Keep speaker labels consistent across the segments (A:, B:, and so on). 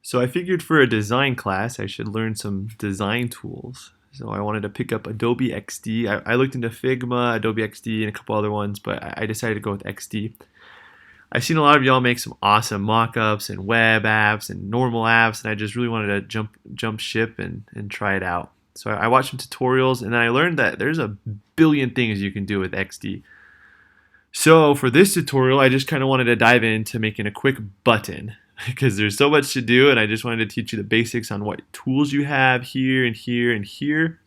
A: So I figured for a design class, I should learn some design tools. So I wanted to pick up Adobe XD. I looked into Figma, Adobe XD, and a couple other ones, but I decided to go with XD. I've seen a lot of y'all make some awesome mock-ups and web apps and normal apps, and I just really wanted to jump ship and try it out. So I watched some tutorials, and then I learned that there's a billion things you can do with XD. So for this tutorial, I just kind of wanted to dive into making a quick button because there's so much to do, and I just wanted to teach you the basics on what tools you have here and here and here,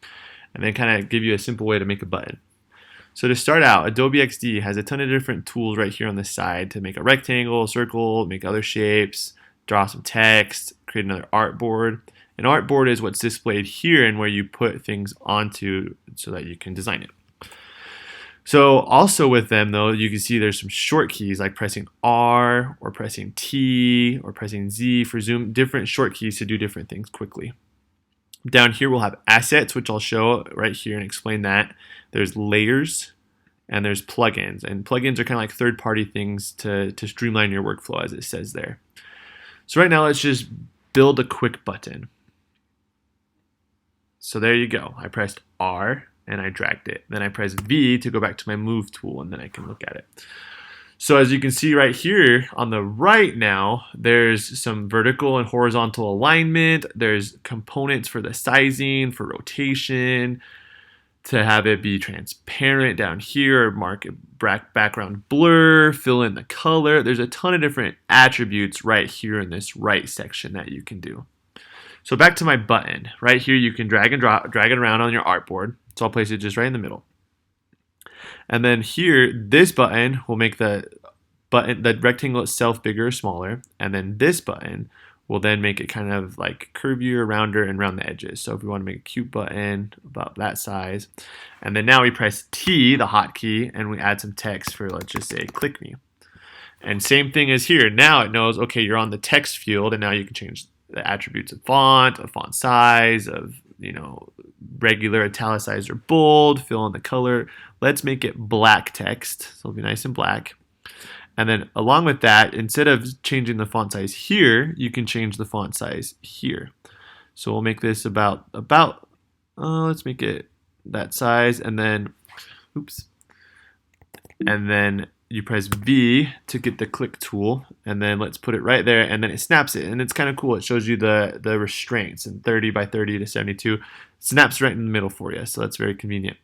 A: and then kind of give you a simple way to make a button. So to start out, Adobe XD has a ton of different tools right here on the side to make a rectangle, circle, make other shapes, draw some text, create another artboard. An artboard is what's displayed here and where you put things onto so that you can design it. So also with them though, you can see there's some short keys like pressing R or pressing T or pressing Z for zoom, different short keys to do different things quickly. Down here we'll have assets, which I'll show right here and explain that. There's layers and there's plugins. And plugins are kind of like third-party things to streamline your workflow, as it says there. So right now let's just build a quick button. So there you go. I pressed R and I dragged it. Then I press V to go back to my move tool, and then I can look at it. So as you can see right here on the right now, there's some vertical and horizontal alignment. There's components for the sizing, for rotation, to have it be transparent down here, mark background blur, fill in the color. There's a ton of different attributes right here in this right section that you can do. So back to my button. Right here you can drag it around on your artboard. So I'll place it just right in the middle. And then here, this button will make the rectangle itself bigger or smaller. And then this button will then make it kind of like curvier, rounder, and round the edges. So if we want to make a cute button about that size. And then now we press T, the hotkey, and we add some text for, let's just say, click me. And same thing as here. Now it knows, okay, you're on the text field, and now you can change the attributes of font size, of, regular, italicized, or bold, fill in the color. Let's make it black text, so it'll be nice and black. And then along with that, instead of changing the font size here, you can change the font size here. So we'll make this about let's make it that size, and then, and then you press V to get the click tool, and then let's put it right there, and then it snaps it, and it's kind of cool. It shows you the restraints, and 30 by 30 to 72 snaps right in the middle for you, so that's very convenient.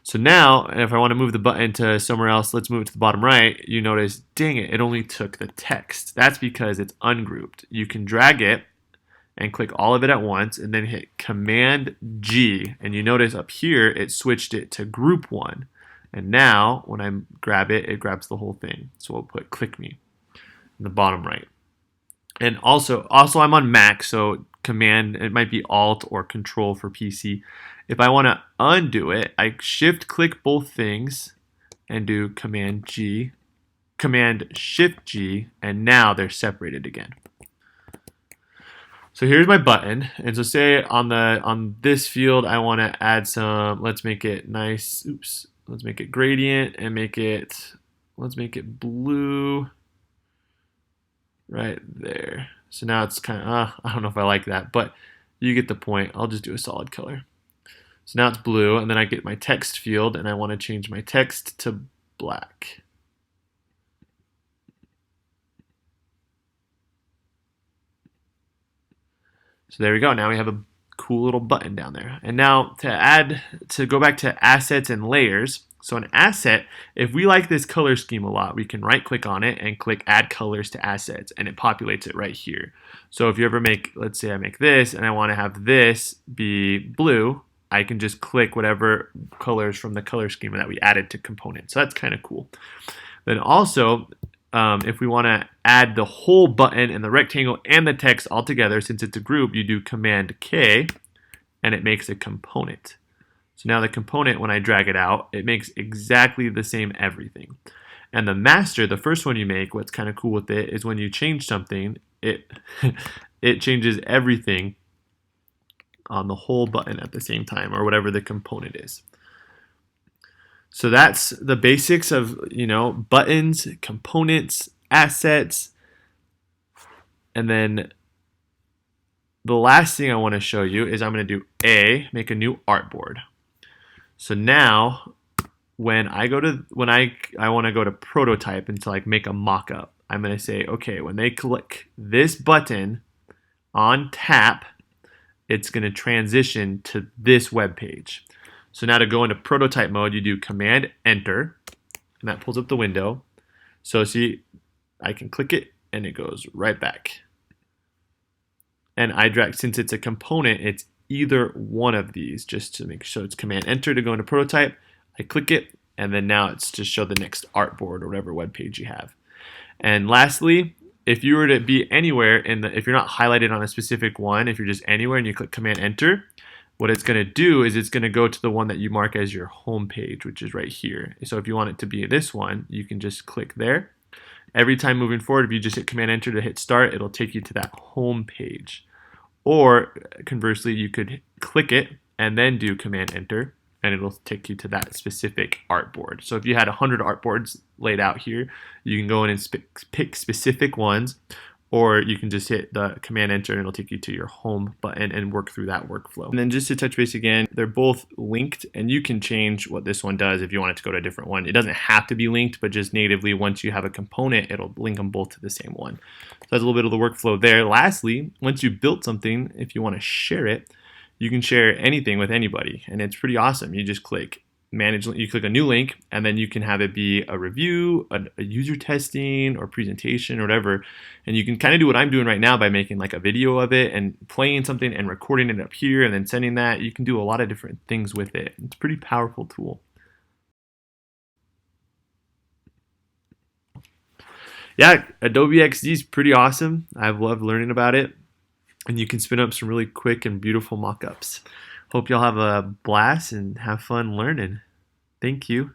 A: So now, if I want to move the button to somewhere else, let's move it to the bottom right. You notice, dang it, it only took the text. That's because it's ungrouped. You can drag it and click all of it at once, and then hit Command G, and you notice up here it switched it to group one. And now, when I grab it, it grabs the whole thing. So we'll put click me in the bottom right. And also I'm on Mac, so Command, it might be Alt or Control for PC. If I want to undo it, I shift click both things and do Command Shift G, and now they're separated again. So here's my button, and so say on this field I want to add some, let's make it nice, let's make it gradient and let's make it blue right there. So now it's kind of, I don't know if I like that, but you get the point. I'll just do a solid color. So now it's blue, and then I get my text field, and I want to change my text to black. So there we go. Now we have a cool little button down there. And now to go back to assets and layers. So an asset, if we like this color scheme a lot, we can right click on it and click add colors to assets, and it populates it right here. So if you ever let's say I make this and I want to have this be blue, I can just click whatever colors from the color schema that we added to components. So that's kind of cool. Then also, if we want to add the whole button and the rectangle and the text all together, since it's a group, you do Command K, and it makes a component. So now the component, when I drag it out, it makes exactly the same everything. And the master, the first one you make, what's kind of cool with it is when you change something, it changes everything on the whole button at the same time, or whatever the component is. So that's the basics of, buttons, components, assets, and then the last thing I want to show you is I'm going to do make a new artboard. So now when I want to go to prototype and to like make a mock-up, I'm going to say, okay, when they click this button on tap, it's going to transition to this web page. So now to go into prototype mode, you do Command Enter, and that pulls up the window. So see, I can click it and it goes right back. And I drag, since it's a component, it's either one of these, just to make sure. It's Command Enter to go into prototype. I click it, and then now it's to show the next artboard or whatever web page you have. And lastly, if you were to be anywhere if you're not highlighted on a specific one, if you're just anywhere and you click Command Enter, what it's going to do is it's going to go to the one that you mark as your home page, which is right here. So if you want it to be this one, you can just click there. Every time moving forward, if you just hit Command Enter to hit start, it'll take you to that home page. Or conversely, you could click it and then do Command Enter, and it'll take you to that specific artboard. So if you had 100 artboards laid out here, you can go in and pick specific ones, or you can just hit the Command Enter and it'll take you to your home button and work through that workflow. And then just to touch base again, they're both linked, and you can change what this one does if you want it to go to a different one. It doesn't have to be linked, but just natively, once you have a component, it'll link them both to the same one. So that's a little bit of the workflow there. Lastly, once you've built something, if you want to share it, you can share anything with anybody, and it's pretty awesome. You just click manage, you click a new link, and then you can have it be a review, a user testing, or presentation, or whatever. And you can kind of do what I'm doing right now by making like a video of it and playing something and recording it up here and then sending that. You can do a lot of different things with it. It's a pretty powerful tool. Yeah, Adobe XD is pretty awesome. I've loved learning about it, and you can spin up some really quick and beautiful mock-ups. Hope y'all have a blast and have fun learning. Thank you.